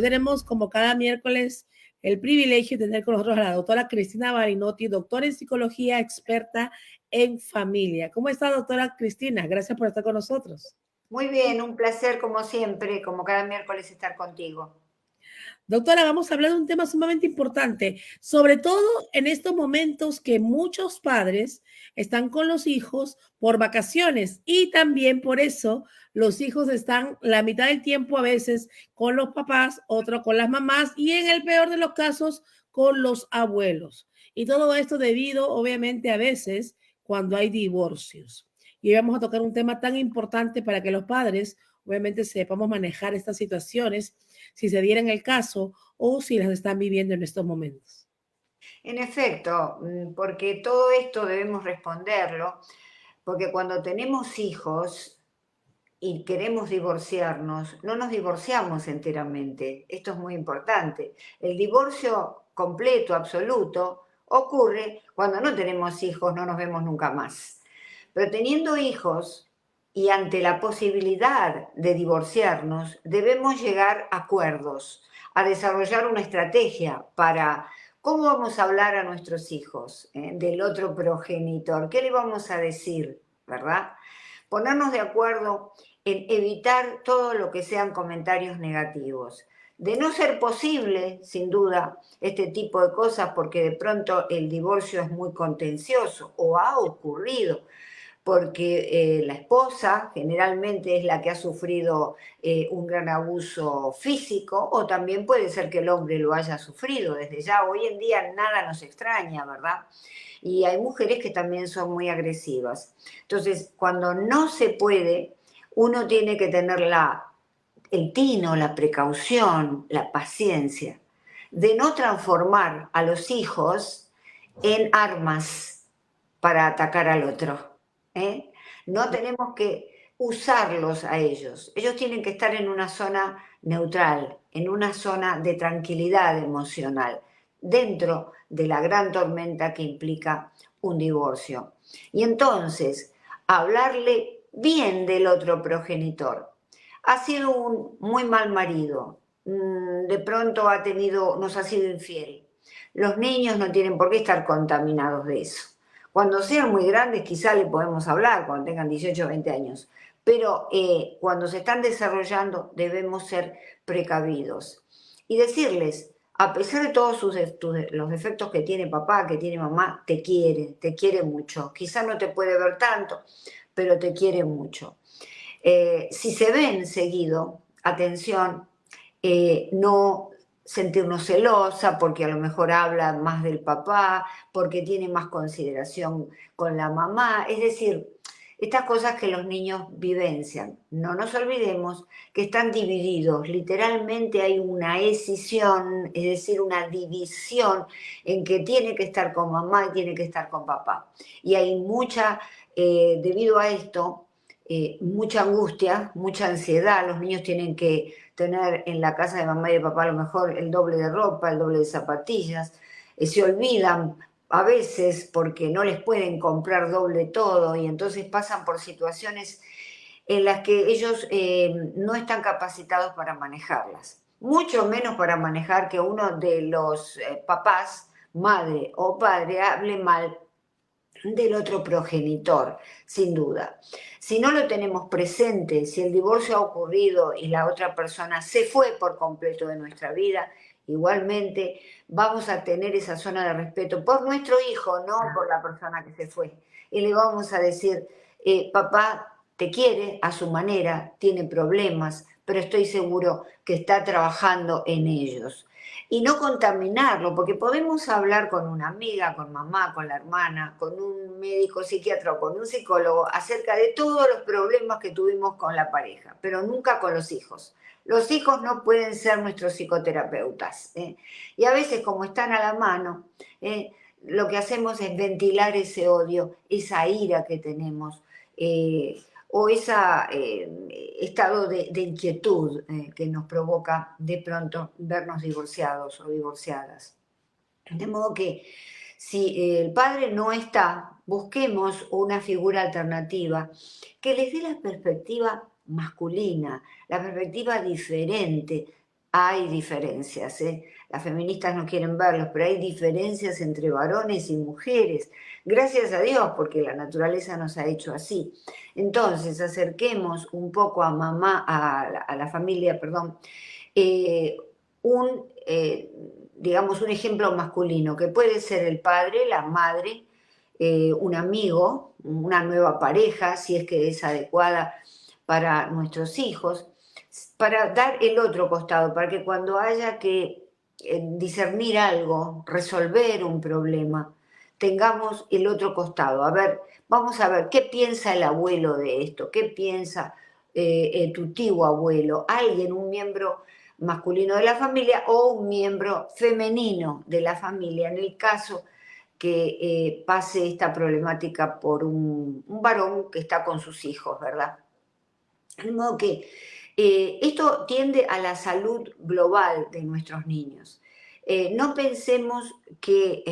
Hoy tenemos, como cada miércoles, el privilegio de tener con nosotros a la doctora Cristina Barinotti, doctora en psicología, experta en familia. ¿Cómo está, doctora Cristina? Gracias por estar con nosotros. Muy bien, un placer como siempre, como cada miércoles estar contigo. Doctora, vamos a hablar de un tema sumamente importante, sobre todo en estos momentos que muchos padres están con los hijos por vacaciones y también por eso los hijos están la mitad del tiempo a veces con los papás, otro con las mamás y en el peor de los casos con los abuelos. Y todo esto debido, obviamente, a veces cuando hay divorcios. Y hoy vamos a tocar un tema tan importante para que los padres, obviamente, sepamos manejar estas situaciones si se diera en el caso o si las están viviendo en estos momentos. En efecto, porque todo esto debemos responderlo, porque cuando tenemos hijos y queremos divorciarnos, no nos divorciamos enteramente. Esto es muy importante. El divorcio completo, absoluto, ocurre cuando no tenemos hijos, no nos vemos nunca más. Pero teniendo hijos y ante la posibilidad de divorciarnos, debemos llegar a acuerdos, a desarrollar una estrategia para cómo vamos a hablar a nuestros hijos del otro progenitor, qué le vamos a decir, ¿verdad? Ponernos de acuerdo en evitar todo lo que sean comentarios negativos. De no ser posible, sin duda, este tipo de cosas, porque de pronto el divorcio es muy contencioso o ha ocurrido, porque la esposa generalmente es la que ha sufrido un gran abuso físico, o también puede ser que el hombre lo haya sufrido. Desde ya, hoy en día nada nos extraña, ¿verdad? Y hay mujeres que también son muy agresivas. Entonces, cuando no se puede, uno tiene que tener el tino, la precaución, la paciencia de no transformar a los hijos en armas para atacar al otro. ¿eh? No tenemos que usarlos a ellos. Ellos tienen que estar en una zona neutral, en una zona de tranquilidad emocional, dentro de la gran tormenta que implica un divorcio. Y entonces, hablarle bien del otro progenitor. Ha sido un muy mal marido, de pronto nos ha sido infiel. Los niños no tienen por qué estar contaminados de eso. Cuando sean muy grandes quizá le podemos hablar, cuando tengan 18 o 20 años, pero cuando se están desarrollando debemos ser precavidos y decirles, a pesar de todos los defectos que tiene papá, que tiene mamá, te quiere mucho. Quizá no te puede ver tanto, pero te quiere mucho. Si se ven seguido, atención, no sentirnos celosa porque a lo mejor habla más del papá, porque tiene más consideración con la mamá, es decir, estas cosas que los niños vivencian. No nos olvidemos que están divididos, literalmente hay una escisión, es decir, una división en que tiene que estar con mamá y tiene que estar con papá. Y hay debido a esto, mucha angustia, mucha ansiedad, los niños tienen que tener en la casa de mamá y de papá a lo mejor el doble de ropa, el doble de zapatillas, se olvidan a veces porque no les pueden comprar doble todo y entonces pasan por situaciones en las que ellos no están capacitados para manejarlas, mucho menos para manejar que uno de los papás, madre o padre, hable mal del otro progenitor, sin duda. Si no lo tenemos presente, si el divorcio ha ocurrido y la otra persona se fue por completo de nuestra vida, igualmente vamos a tener esa zona de respeto por nuestro hijo, no por la persona que se fue. Y le vamos a decir, papá te quiere a su manera, tiene problemas, pero estoy seguro que está trabajando en ellos. Y no contaminarlo, porque podemos hablar con una amiga, con mamá, con la hermana, con un médico psiquiatra o con un psicólogo acerca de todos los problemas que tuvimos con la pareja, pero nunca con los hijos. Los hijos no pueden ser nuestros psicoterapeutas. Y a veces, como están a la mano, lo que hacemos es ventilar ese odio, esa ira que tenemos, o ese estado de inquietud que nos provoca de pronto vernos divorciados o divorciadas. De modo que si el padre no está, busquemos una figura alternativa que les dé la perspectiva masculina, la perspectiva diferente, hay diferencias, ¿eh? Las feministas no quieren verlos, pero hay diferencias entre varones y mujeres. Gracias a Dios, porque la naturaleza nos ha hecho así. Entonces, acerquemos un poco a mamá, a la familia, perdón, eh, un, eh, digamos, un ejemplo masculino, que puede ser el padre, la madre, un amigo, una nueva pareja, si es que es adecuada para nuestros hijos, para dar el otro costado, para que cuando haya que discernir algo, resolver un problema, tengamos el otro costado. A ver, vamos a ver, ¿qué piensa el abuelo de esto? ¿Qué piensa tu tío abuelo? Alguien, un miembro masculino de la familia o un miembro femenino de la familia, en el caso que pase esta problemática por un varón que está con sus hijos, ¿verdad? De modo que esto tiende a la salud global de nuestros niños. No pensemos que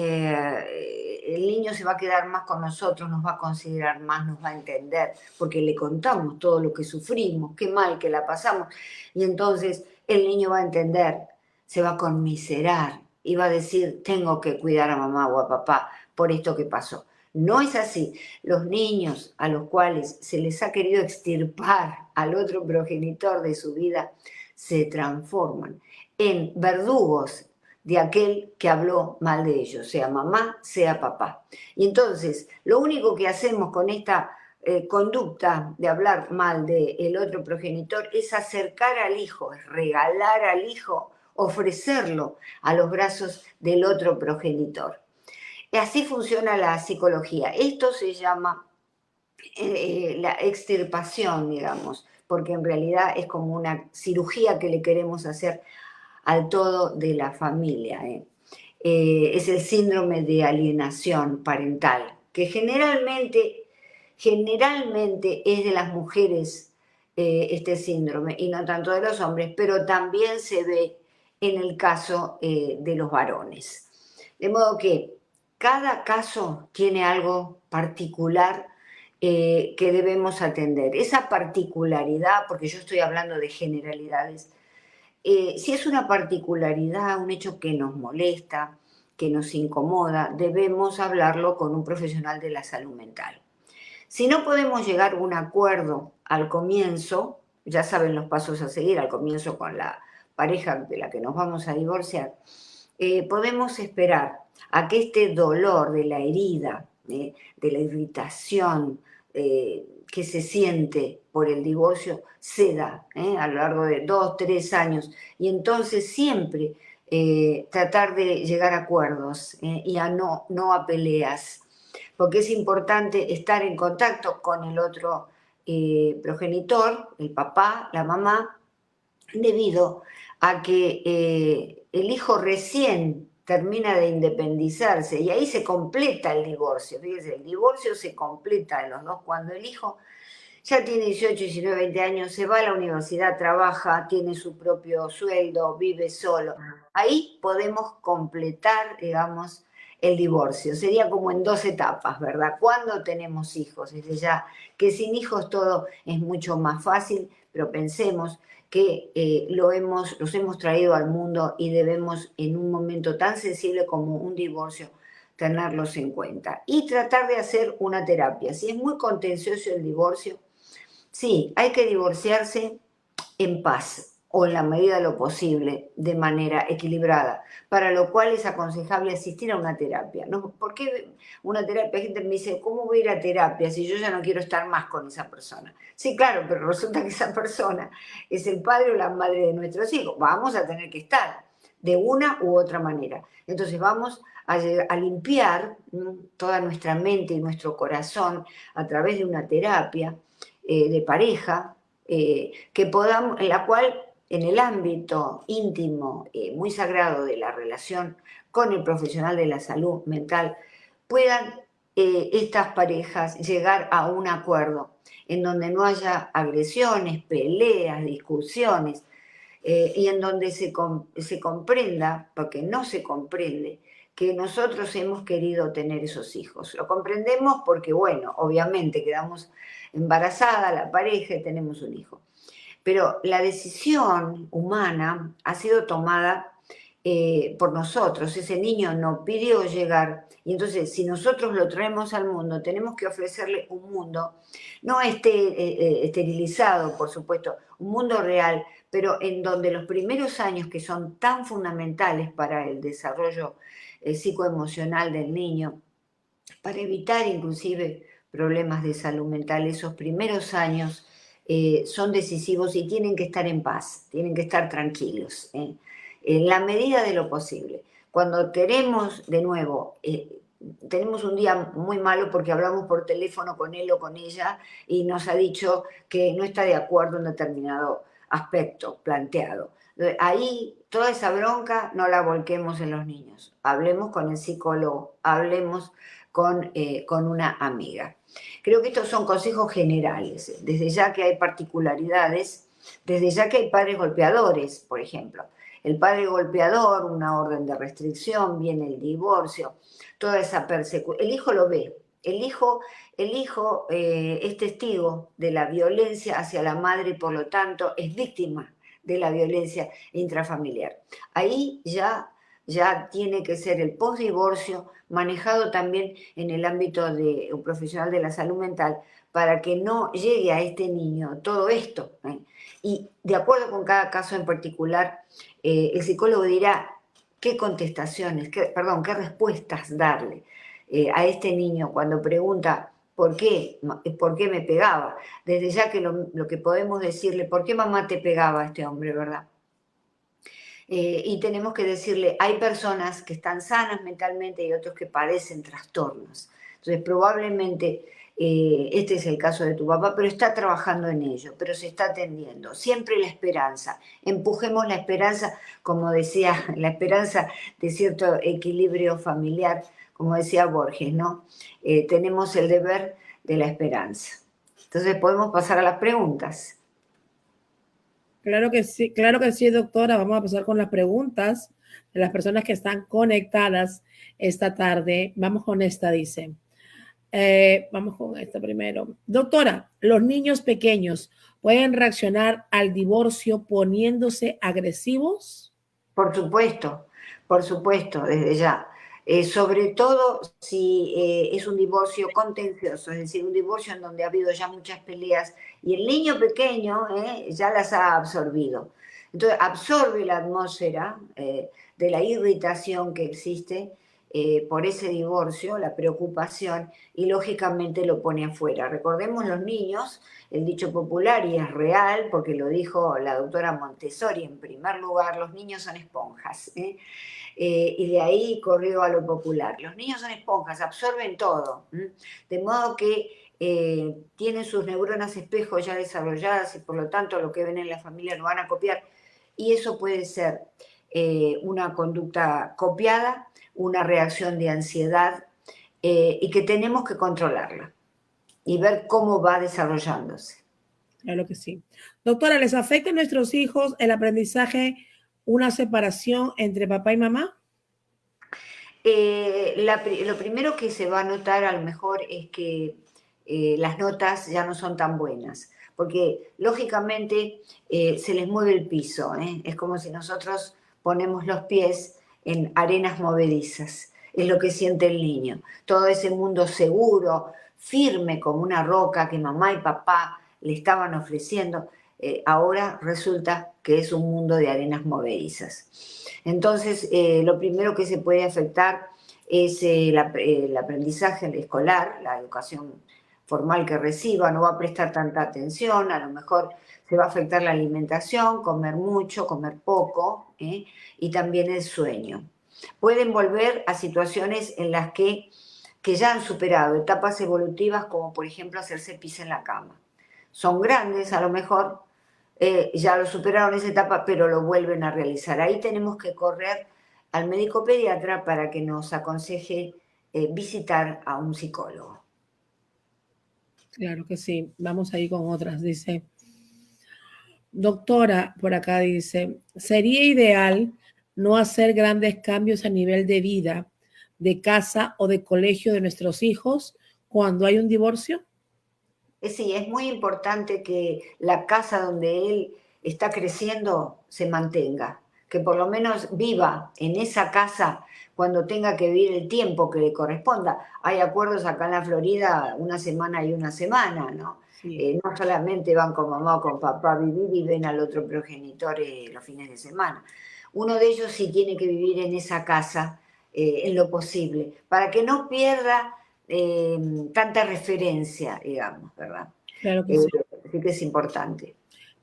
el niño se va a quedar más con nosotros, nos va a considerar más, nos va a entender, porque le contamos todo lo que sufrimos, qué mal que la pasamos, y entonces el niño va a entender, se va a conmiserar y va a decir, tengo que cuidar a mamá o a papá por esto que pasó. No es así. Los niños a los cuales se les ha querido extirpar al otro progenitor de su vida se transforman en verdugos de aquel que habló mal de ellos, sea mamá, sea papá. Y entonces, lo único que hacemos con esta conducta de hablar mal del otro progenitor es acercar al hijo, es regalar al hijo, ofrecerlo a los brazos del otro progenitor. Así funciona la psicología. Esto se llama la extirpación, digamos, porque en realidad es como una cirugía que le queremos hacer al todo de la familia. Es el síndrome de alienación parental, que generalmente es de las mujeres este síndrome y no tanto de los hombres, pero también se ve en el caso de los varones. De modo que cada caso tiene algo particular que debemos atender. Esa particularidad, porque yo estoy hablando de generalidades, si es una particularidad, un hecho que nos molesta, que nos incomoda, debemos hablarlo con un profesional de la salud mental. Si no podemos llegar a un acuerdo al comienzo, ya saben los pasos a seguir, al comienzo con la pareja de la que nos vamos a divorciar, podemos esperar a que este dolor de la herida, de la irritación que se siente por el divorcio, ceda a lo largo de 2, 3 años. Y entonces siempre tratar de llegar a acuerdos y a no a peleas, porque es importante estar en contacto con el otro progenitor, el papá, la mamá, debido a que el hijo recién termina de independizarse y ahí se completa el divorcio. Fíjense, el divorcio se completa de los dos cuando el hijo ya tiene 18, 19, 20 años, se va a la universidad, trabaja, tiene su propio sueldo, vive solo. Ahí podemos completar, digamos, el divorcio. Sería como en 2 etapas, ¿verdad? Cuando tenemos hijos, desde ya que sin hijos todo es mucho más fácil, pero pensemos que los hemos traído al mundo y debemos en un momento tan sensible como un divorcio tenerlos en cuenta y tratar de hacer una terapia. Si es muy contencioso el divorcio, sí, hay que divorciarse en paz o en la medida de lo posible, de manera equilibrada, para lo cual es aconsejable asistir a una terapia. ¿No? ¿Por qué una terapia? Gente me dice, ¿cómo voy a ir a terapia si yo ya no quiero estar más con esa persona? Sí, claro, pero resulta que esa persona es el padre o la madre de nuestros hijos. Vamos a tener que estar de una u otra manera. Entonces vamos a limpiar toda nuestra mente y nuestro corazón a través de una terapia de pareja, que podamos, en la cual en el ámbito íntimo, muy sagrado de la relación con el profesional de la salud mental, puedan estas parejas llegar a un acuerdo en donde no haya agresiones, peleas, discusiones, y en donde se comprenda, porque no se comprende, que nosotros hemos querido tener esos hijos. Lo comprendemos porque, bueno, obviamente quedamos embarazada la pareja y tenemos un hijo. pero la decisión humana ha sido tomada por nosotros. Ese niño no pidió llegar, y entonces si nosotros lo traemos al mundo, tenemos que ofrecerle un mundo, no esterilizado, por supuesto, un mundo real, pero en donde los primeros años que son tan fundamentales para el desarrollo psicoemocional del niño, para evitar inclusive problemas de salud mental, esos primeros años son decisivos y tienen que estar en paz, tienen que estar tranquilos, en la medida de lo posible. Cuando queremos, de nuevo, tenemos un día muy malo porque hablamos por teléfono con él o con ella y nos ha dicho que no está de acuerdo en determinado aspecto planteado. Ahí toda esa bronca no la volquemos en los niños. Hablemos con el psicólogo, hablemos con una amiga. Creo que estos son consejos generales, desde ya que hay particularidades, desde ya que hay padres golpeadores, por ejemplo. El padre golpeador, una orden de restricción, viene el divorcio, toda esa persecución. El hijo lo ve, el hijo es testigo de la violencia hacia la madre y por lo tanto es víctima de la violencia intrafamiliar. Ahí ya tiene que ser el postdivorcio manejado también en el ámbito de un profesional de la salud mental para que no llegue a este niño todo esto. Y de acuerdo con cada caso en particular, el psicólogo dirá qué contestaciones, qué respuestas darle a este niño cuando pregunta ¿por qué me pegaba? Desde ya que lo que podemos decirle, ¿por qué mamá te pegaba a este hombre, verdad? Y tenemos que decirle, hay personas que están sanas mentalmente y otros que padecen trastornos. Entonces, probablemente este es el caso de tu papá, pero está trabajando en ello, pero se está atendiendo. Siempre la esperanza. Empujemos la esperanza, como decía, la esperanza de cierto equilibrio familiar, como decía Borges, ¿no? Tenemos el deber de la esperanza. Entonces, podemos pasar a las preguntas. Claro que sí, doctora. Vamos a pasar con las preguntas de las personas que están conectadas esta tarde. Vamos con esta, dice. Vamos con esta primero. Doctora, ¿los niños pequeños pueden reaccionar al divorcio poniéndose agresivos? Por supuesto, desde ya. Sobre todo si es un divorcio contencioso, es decir, un divorcio en donde ha habido ya muchas peleas y el niño pequeño ya las ha absorbido. Entonces, absorbe la atmósfera de la irritación que existe por ese divorcio, la preocupación, y lógicamente lo pone afuera. Recordemos los niños, el dicho popular, y es real, porque lo dijo la doctora Montessori en primer lugar, los niños son esponjas. Y de ahí corrió a lo popular. Los niños son esponjas, absorben todo, de modo que tienen sus neuronas espejo ya desarrolladas y por lo tanto lo que ven en la familia lo van a copiar. Y eso puede ser una conducta copiada, una reacción de ansiedad y que tenemos que controlarla y ver cómo va desarrollándose. Claro que sí. Doctora, ¿les afecta a nuestros hijos el aprendizaje una separación entre papá y mamá? Lo primero que se va a notar a lo mejor es que las notas ya no son tan buenas, porque lógicamente se les mueve el piso, es como si nosotros ponemos los pies en arenas movedizas, es lo que siente el niño, todo ese mundo seguro, firme como una roca que mamá y papá le estaban ofreciendo, ahora resulta que es un mundo de arenas movedizas. Entonces, lo primero que se puede afectar es el aprendizaje escolar, la educación formal que reciba, no va a prestar tanta atención, a lo mejor se va a afectar la alimentación, comer mucho, comer poco, y también el sueño. Pueden volver a situaciones en las que ya han superado etapas evolutivas, como por ejemplo hacerse pis en la cama. Son grandes a lo mejor, ya lo superaron esa etapa, pero lo vuelven a realizar. Ahí tenemos que correr al médico pediatra para que nos aconseje visitar a un psicólogo. Claro que sí. Vamos ahí con otras. Dice, doctora, por acá dice, ¿sería ideal no hacer grandes cambios a nivel de vida, de casa o de colegio de nuestros hijos cuando hay un divorcio? Sí, es muy importante que la casa donde él está creciendo se mantenga, que por lo menos viva en esa casa cuando tenga que vivir el tiempo que le corresponda. Hay acuerdos acá en la Florida, una semana y una semana, ¿no? Sí. No solamente van con mamá o con papá a vivir y ven al otro progenitor los fines de semana. Uno de ellos sí tiene que vivir en esa casa en lo posible, para que no pierda tanta referencia, digamos, ¿verdad? Claro que Eh, sí. sí que es importante.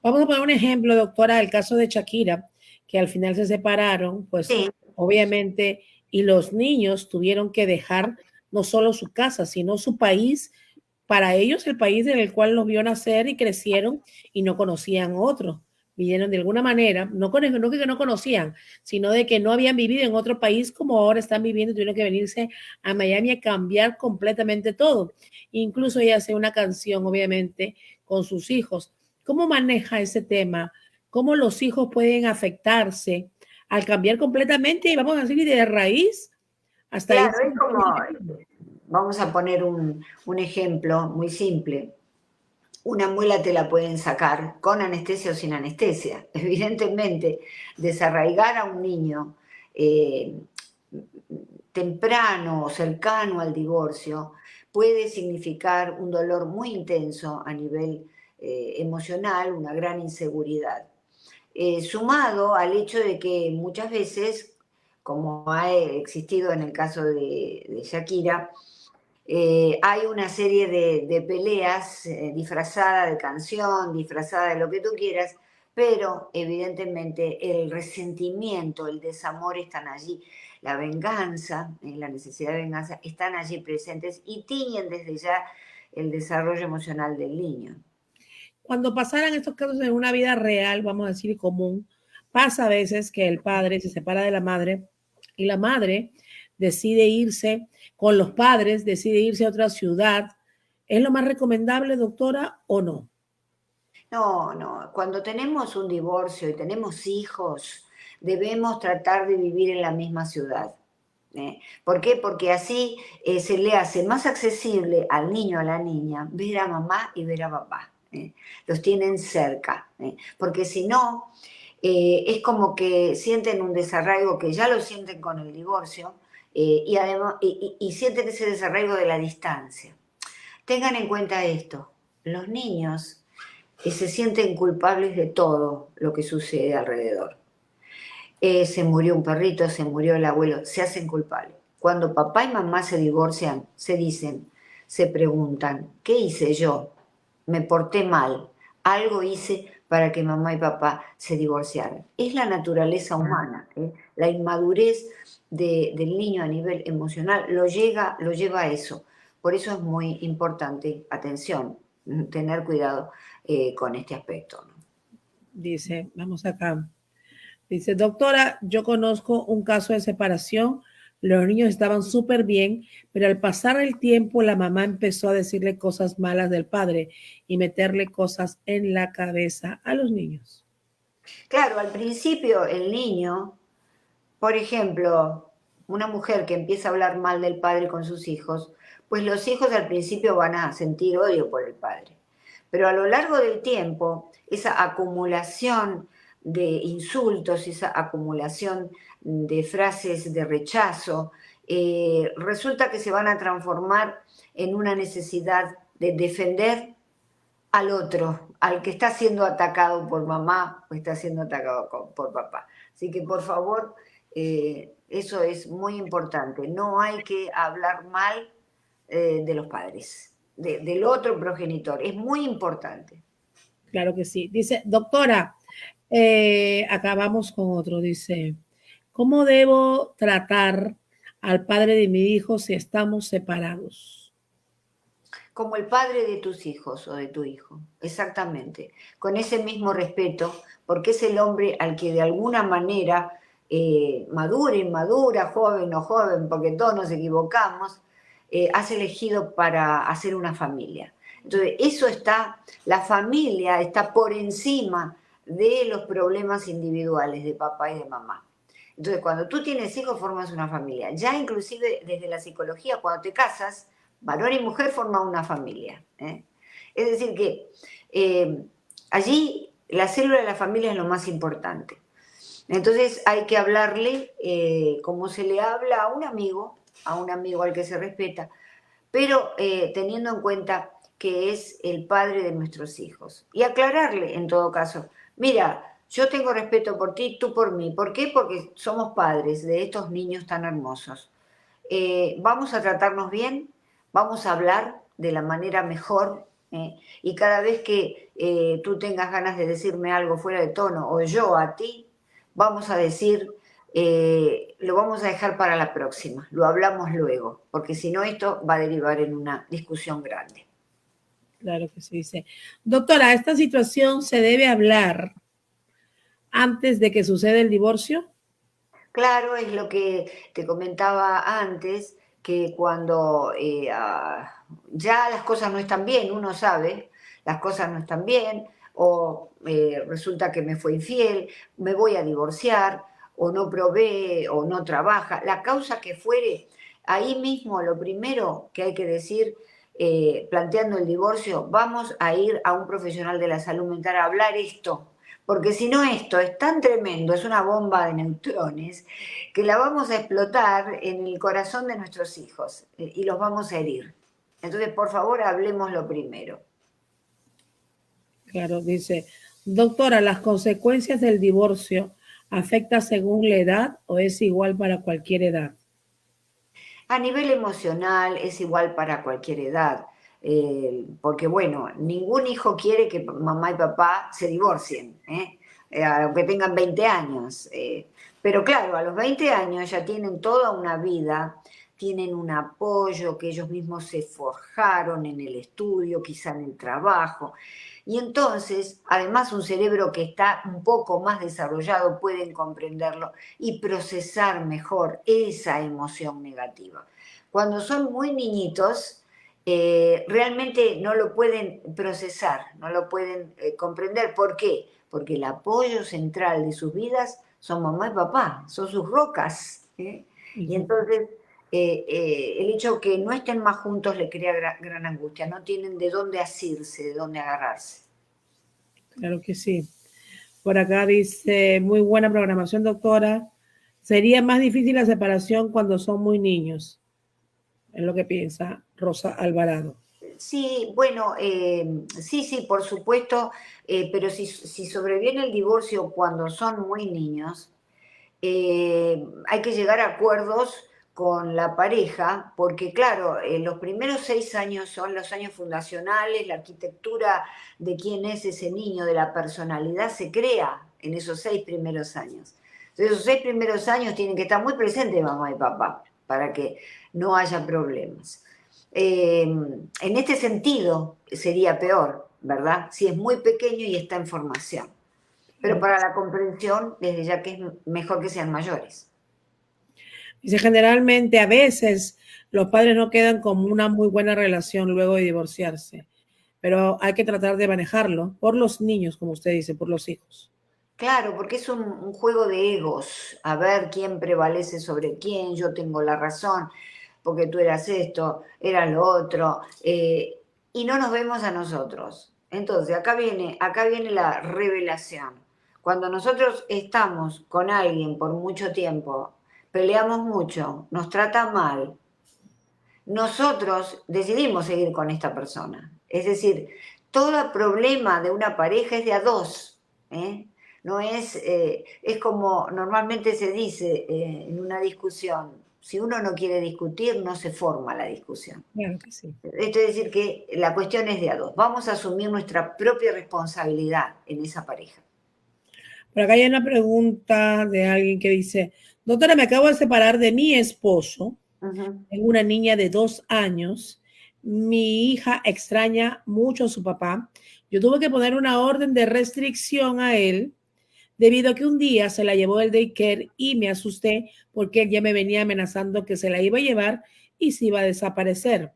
Vamos a poner un ejemplo, doctora, el caso de Shakira, que al final se separaron, pues Sí, obviamente, y los niños tuvieron que dejar no solo su casa, sino su país, para ellos el país en el cual los vio nacer y crecieron y no conocían otro. Vinieron de alguna manera, no que no conocían, sino de que no habían vivido en otro país como ahora están viviendo, tuvieron que venirse a Miami a cambiar completamente todo. Incluso ella hace una canción, obviamente, con sus hijos. ¿Cómo maneja ese tema? ¿Cómo los hijos pueden afectarse al cambiar completamente y vamos a decir de raíz hasta claro, irse? es como, vamos a poner un ejemplo muy simple. Una muela te la pueden sacar con anestesia o sin anestesia. Evidentemente, desarraigar a un niño eh, temprano o cercano al divorcio puede significar un dolor muy intenso a nivel emocional, una gran inseguridad. Sumado al hecho de que muchas veces, como ha existido en el caso de Shakira, hay una serie de peleas disfrazada de canción, disfrazada de lo que tú quieras, pero evidentemente el resentimiento, el desamor están allí, la venganza, la necesidad de venganza están allí presentes y tiñen desde ya el desarrollo emocional del niño. Cuando pasaran estos casos en una vida real, vamos a decir común, pasa a veces que el padre se separa de la madre y la madre decide irse con los padres, decide irse a otra ciudad. ¿Es lo más recomendable, doctora, o no? No, no, cuando tenemos un divorcio y tenemos hijos, debemos tratar de vivir en la misma ciudad. ¿Por qué? Porque así se le hace más accesible al niño o a la niña ver a mamá y ver a papá. Los tienen cerca. Porque si no, es como que sienten un desarraigo que ya lo sienten con el divorcio y, además, y sienten ese desarraigo de la distancia. Tengan en cuenta esto, los niños se sienten culpables de todo lo que sucede alrededor. Se murió un perrito, se murió el abuelo, se hacen culpables. Cuando papá y mamá se divorcian, se dicen, se preguntan, ¿qué hice yo? Me porté mal, algo hice para que mamá y papá se divorciaran. Es la naturaleza humana, ¿eh? La inmadurez del niño a nivel emocional lo lleva a eso. Por eso es muy importante, atención, tener cuidado con este aspecto, ¿no? Dice, vamos acá. Dice, doctora, yo conozco un caso de separación. Los niños estaban súper bien, pero al pasar el tiempo la mamá empezó a decirle cosas malas del padre y meterle cosas en la cabeza a los niños. Claro, al principio el niño, por ejemplo, una mujer que empieza a hablar mal del padre con sus hijos, pues los hijos al principio van a sentir odio por el padre. Pero a lo largo del tiempo, esa acumulación de insultos, esa acumulación de frases de rechazo, resulta que se van a transformar en una necesidad de defender al otro, al que está siendo atacado por mamá o está siendo atacado por papá. Así que por favor, eso es muy importante. No hay que hablar mal de los padres, del otro progenitor. Es muy importante. Claro que sí. Dice, doctora, acá vamos con otro. Dice, ¿cómo debo tratar al padre de mi hijo si estamos separados? Como el padre de tus hijos o de tu hijo, exactamente, con ese mismo respeto, porque es el hombre al que de alguna manera, madura, inmadura, joven o joven, porque todos nos equivocamos, has elegido para hacer una familia. Entonces, eso está, la familia está por encima de los problemas individuales de papá y de mamá. Entonces, cuando tú tienes hijos, formas una familia. Ya inclusive desde la psicología, cuando te casas, varón y mujer forman una familia. Es decir, que allí la célula de la familia es lo más importante. Entonces hay que hablarle como se le habla a un amigo al que se respeta, pero teniendo en cuenta que es el padre de nuestros hijos. Y aclararle, en todo caso, mira, yo tengo respeto por ti, tú por mí. ¿Por qué? Porque somos padres de estos niños tan hermosos. Vamos a tratarnos bien, vamos a hablar de la manera mejor, y cada vez que tú tengas ganas de decirme algo fuera de tono o yo a ti, vamos a decir, lo vamos a dejar para la próxima, lo hablamos luego, porque si no esto va a derivar en una discusión grande. Claro que sí, dice. Doctora, ¿esta situación se debe hablar antes de que suceda el divorcio? Claro, es lo que te comentaba antes, que cuando ya las cosas no están bien, uno sabe, las cosas no están bien, o resulta que me fue infiel, me voy a divorciar, o no provee, o no trabaja, la causa que fuere, ahí mismo lo primero que hay que decir, planteando el divorcio, vamos a ir a un profesional de la salud mental a hablar esto, porque si no esto es tan tremendo, es una bomba de neutrones, que la vamos a explotar en el corazón de nuestros hijos y los vamos a herir. Entonces, por favor, hablemos lo primero. Claro, dice, doctora, ¿las consecuencias del divorcio afectan según la edad o es igual para cualquier edad? A nivel emocional es igual para cualquier edad, porque bueno, ningún hijo quiere que mamá y papá se divorcien, aunque tengan 20 años. Pero claro, a los 20 años ya tienen toda una vida, tienen un apoyo que ellos mismos se forjaron en el estudio, quizá en el trabajo. Y entonces, además, un cerebro que está un poco más desarrollado pueden comprenderlo y procesar mejor esa emoción negativa. Cuando son muy niñitos, realmente no lo pueden procesar, no lo pueden comprender. ¿Por qué? Porque el apoyo central de sus vidas son mamá y papá, son sus rocas. Y Ujú. entonces el hecho de que no estén más juntos le crea gran angustia, no tienen de dónde asirse, de dónde agarrarse. Claro que sí. Por acá dice, muy buena programación, doctora. Sería más difícil la separación cuando son muy niños, es lo que piensa Rosa Alvarado. Sí, bueno, sí, sí, por supuesto, pero si sobreviene el divorcio cuando son muy niños, hay que llegar a acuerdos con la pareja, porque claro, los primeros 6 años son los años fundacionales, la arquitectura de quién es ese niño, de la personalidad, se crea en esos 6 primeros años. Entonces, esos 6 primeros años tienen que estar muy presentes mamá y papá para que no haya problemas. En este sentido sería peor, ¿verdad? Si es muy pequeño y está en formación. Pero Claro que para sí. la comprensión, desde ya que es mejor que sean mayores. Dice, generalmente a veces los padres no quedan con una muy buena relación luego de divorciarse, pero hay que tratar de manejarlo por los niños, como usted dice, por los hijos. Claro, porque es un juego de egos, a ver quién prevalece sobre quién, yo tengo la razón, porque tú eras esto, eras lo otro, y no nos vemos a nosotros. Entonces, acá viene la revelación. Cuando nosotros estamos con alguien por mucho tiempo, peleamos mucho, nos trata mal, nosotros decidimos seguir con esta persona. Es decir, todo problema de una pareja es de a dos. ¿eh? No es, es como normalmente se dice en una discusión, si uno no quiere discutir, no se forma la discusión. Claro que sí. Esto es decir que la cuestión es de a dos. Vamos a asumir nuestra propia responsabilidad en esa pareja. Por acá hay una pregunta de alguien que dice, doctora, me acabo de separar de mi esposo. Ujú. Tengo una niña de 2 años. Mi hija extraña mucho a su papá. Yo tuve que poner una orden de restricción a él debido a que un día se la llevó el daycare y me asusté porque él ya me venía amenazando que se la iba a llevar y se iba a desaparecer.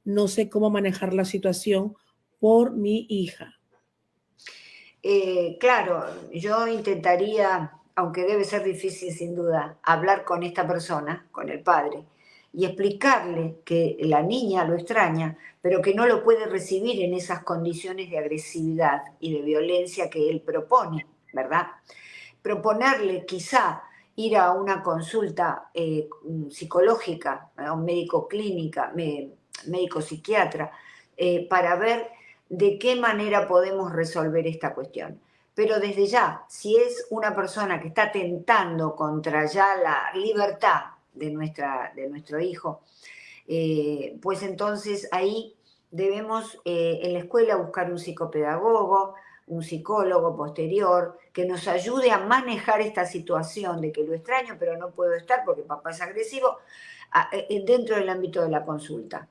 No sé cómo manejar la situación por mi hija. Claro, yo intentaría, aunque debe ser difícil sin duda, hablar con esta persona, con el padre, y explicarle que la niña lo extraña, pero que no lo puede recibir en esas condiciones de agresividad y de violencia que él propone, ¿verdad? Proponerle quizá ir a una consulta psicológica, a un médico clínica, médico psiquiatra, para ver de qué manera podemos resolver esta cuestión. Pero desde ya, si es una persona que está atentando contra ya la libertad de nuestro hijo, pues entonces ahí debemos en la escuela buscar un psicopedagogo, un psicólogo posterior, que nos ayude a manejar esta situación de que lo extraño, pero no puedo estar porque papá es agresivo, dentro del ámbito de la consulta.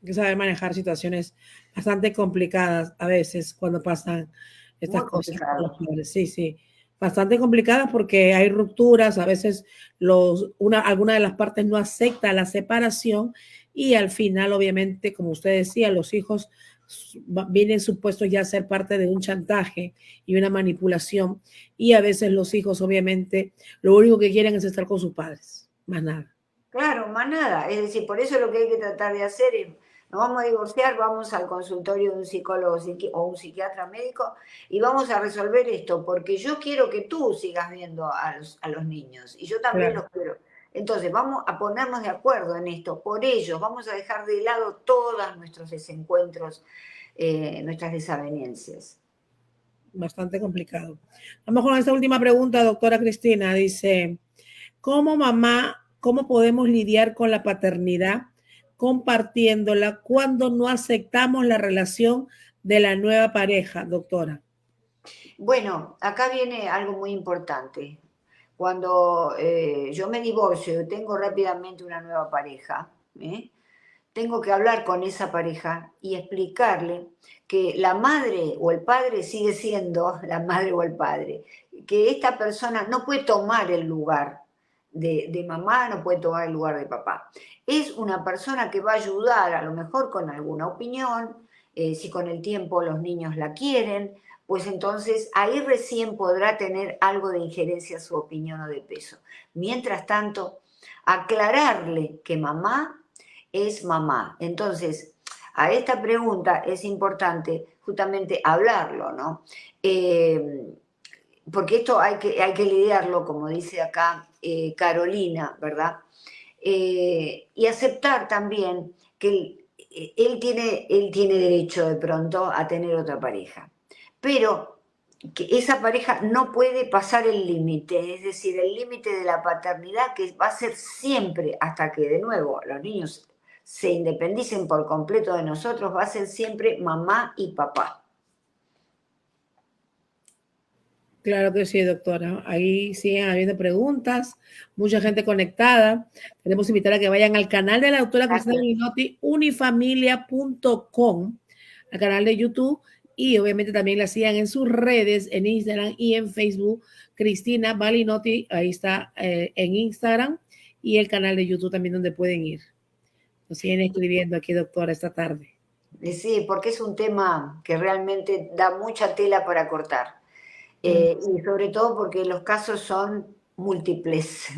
Hay que saber manejar situaciones bastante complicadas a veces cuando pasan estas Muy cosas con los complicado. padres. Sí, sí. Bastante complicadas porque hay rupturas, a veces alguna de las partes no acepta la separación y al final, obviamente, como usted decía, los hijos vienen supuestos ya a ser parte de un chantaje y una manipulación y a veces los hijos, obviamente, lo único que quieren es estar con sus padres, más nada. Claro, más nada. Es decir, por eso lo que hay que tratar de hacer es, nos vamos a divorciar, vamos al consultorio de un psicólogo o un psiquiatra médico y vamos a resolver esto, porque yo quiero que tú sigas viendo a los niños y yo también Claro. los quiero. Entonces, vamos a ponernos de acuerdo en esto. Por ellos, vamos a dejar de lado todos nuestros desencuentros, nuestras desavenencias. Bastante complicado. Vamos con esta última pregunta, doctora Cristina. Dice, ¿cómo mamá, cómo podemos lidiar con la paternidad compartiéndola cuando no aceptamos la relación de la nueva pareja, doctora? Bueno, acá viene algo muy importante. Cuando yo me divorcio y tengo rápidamente una nueva pareja, tengo que hablar con esa pareja y explicarle que la madre o el padre sigue siendo la madre o el padre, que esta persona no puede tomar el lugar de mamá, no puede tomar el lugar de papá. Es una persona que va a ayudar a lo mejor con alguna opinión, si con el tiempo los niños la quieren, pues entonces ahí recién podrá tener algo de injerencia su opinión o de peso. Mientras tanto, aclararle que mamá es mamá. Entonces, a esta pregunta es importante justamente hablarlo, ¿no? Porque esto hay que lidiarlo, como dice acá Carolina, ¿verdad? Y aceptar también que él tiene derecho de pronto a tener otra pareja, pero que esa pareja no puede pasar el límite, es decir, el límite de la paternidad que va a ser siempre, hasta que de nuevo los niños se independicen por completo de nosotros, va a ser siempre mamá y papá. Claro que sí, doctora. Ahí siguen habiendo preguntas, mucha gente conectada. Queremos invitar a que vayan al canal de la doctora Cristina Gracias. Balinotti, unifamilia.com, al canal de YouTube, y obviamente también la sigan en sus redes, en Instagram y en Facebook, Cristina Balinotti, ahí está en Instagram, y el canal de YouTube también donde pueden ir. Nos siguen escribiendo aquí, doctora, esta tarde. Sí, porque es un tema que realmente da mucha tela para cortar. Y sobre todo porque los casos son múltiples,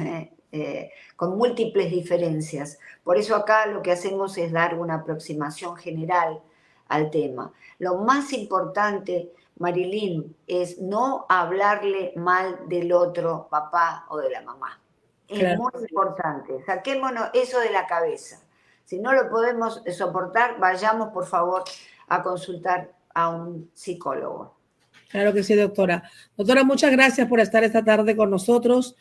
con múltiples diferencias. Por eso acá lo que hacemos es dar una aproximación general al tema. Lo más importante, Marilyn, es no hablarle mal del otro papá o de la mamá. Es Claro muy que sí. importante. Saquémonos eso de la cabeza. Si no lo podemos soportar, vayamos por favor a consultar a un psicólogo. Claro que sí, doctora. Doctora, muchas gracias por estar esta tarde con nosotros.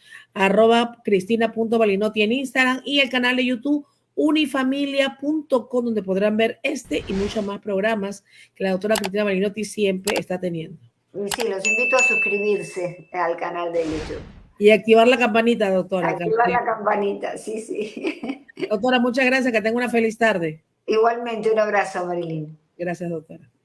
@cristina.balinotti en Instagram y el canal de YouTube unifamilia.com, donde podrán ver este y muchos más programas que la doctora Cristina Balinotti siempre está teniendo. Y sí, los invito a suscribirse al canal de YouTube. Y activar la campanita, doctora. Activar la campanita, sí, sí. Doctora, muchas gracias. Que tenga una feliz tarde. Igualmente, un abrazo, Marilyn. Gracias, doctora.